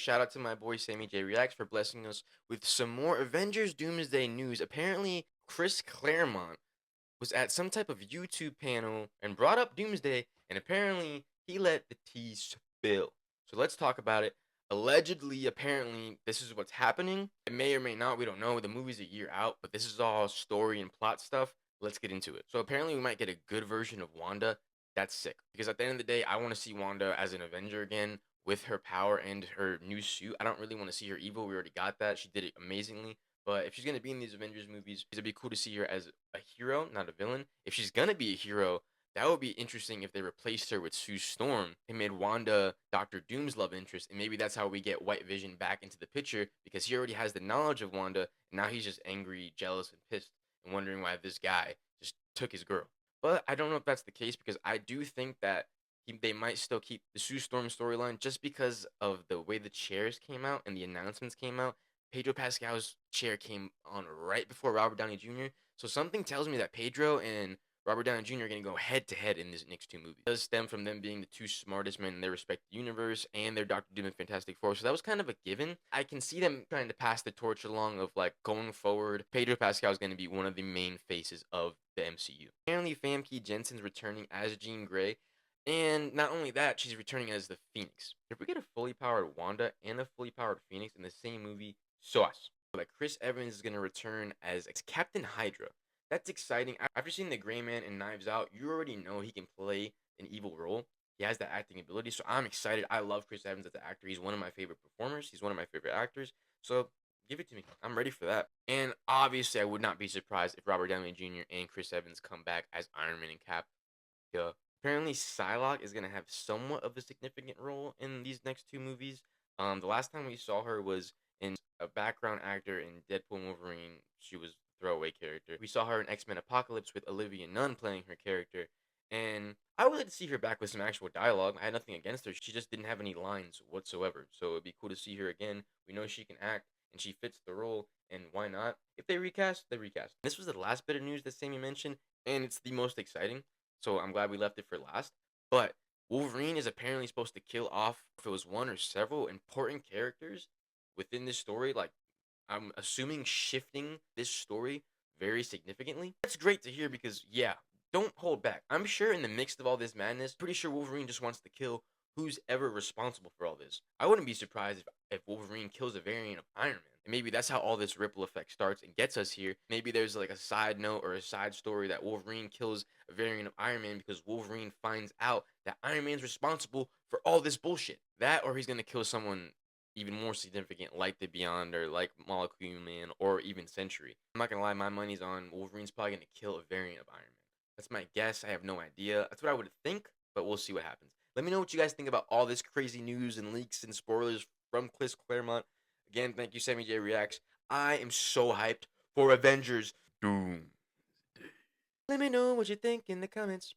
shout out to my boy Sammy J Reacts for blessing us with some more Avengers Doomsday news. Apparently, Chris Claremont was at some type of YouTube panel and brought up Doomsday, and apparently he let the tea spill. So let's talk about it. Allegedly, apparently, this is what's happening. It may or may not, we don't know. The movie's a year out, but this is all story and plot stuff. Let's get into it. So apparently, we might get a good version of Wanda. That's sick. Because at the end of the day, I want to see Wanda as an Avenger again with her power and her new suit. I don't really want to see her evil. We already got that. She did it amazingly. But if she's gonna be in these Avengers movies, it'd be cool to see her as a hero, not a villain. If she's gonna be a hero, that would be interesting if they replaced her with Sue Storm and made Wanda Doctor Doom's love interest, and maybe that's how we get White Vision back into the picture because he already has the knowledge of Wanda, and now he's just angry, jealous, and pissed, and wondering why this guy just took his girl. But I don't know if that's the case because I do think that they might still keep the Sue Storm storyline just because of the way the chairs came out and the announcements came out. Pedro Pascal's chair came on right before Robert Downey Jr. So something tells me that Pedro and Robert Downey Jr. are going to go head to head in this next two movies. It does stem from them being the two smartest men in their respective universe and their Doctor Doom and Fantastic Four. So that was kind of a given. I can see them trying to pass the torch along of like going forward. Pedro Pascal is going to be one of the main faces of the MCU. Apparently, Famke Jensen's returning as Jean Grey. And not only that, she's returning as the Phoenix. If we get a fully powered Wanda and a fully powered Phoenix in the same movie, sauce. Like Chris Evans is gonna return as Captain Hydra. That's exciting. After seeing the Gray Man and Knives Out, you already know he can play an evil role. He has that acting ability, so I'm excited. I love Chris Evans as an actor. He's one of my favorite performers. He's one of my favorite actors. So give it to me. I'm ready for that. And obviously, I would not be surprised if Robert Downey Jr. and Chris Evans come back as Iron Man and Cap. Yeah. Apparently, Psylocke is gonna have somewhat of a significant role in these next two movies. The last time we saw her was in a background actor in Deadpool and Wolverine. She was a throwaway character. We saw her in X-Men Apocalypse with Olivia Nunn playing her character, and I would like to see her back with some actual dialogue. I had nothing against her. She just didn't have any lines whatsoever. So it'd be cool to see her again. We know she can act, and she fits the role. And why not? If they recast, they recast. This was the last bit of news that Sammy mentioned, and it's the most exciting. So I'm glad we left it for last. But Wolverine is apparently supposed to kill off if it was one or several important characters within this story. Like I'm assuming shifting this story very significantly. That's great to hear because yeah, don't hold back. I'm sure in the mix of all this madness, pretty sure Wolverine just wants to kill who's ever responsible for all this. I wouldn't be surprised if Wolverine kills a variant of Iron Man. And maybe that's how all this ripple effect starts and gets us here. Maybe there's like a side note or a side story that Wolverine kills a variant of Iron Man because Wolverine finds out that Iron Man's responsible for all this bullshit. That or he's going to kill someone even more significant like the Beyonder, like Molecule Man, or even Sentry. I'm not going to lie, my money's on Wolverine's probably going to kill a variant of Iron Man. That's my guess. I have no idea. That's what I would think, but we'll see what happens. Let me know what you guys think about all this crazy news and leaks and spoilers from Chris Claremont. Again, thank you, Sammy J Reacts. I am so hyped for Avengers Doom. Let me know what you think in the comments.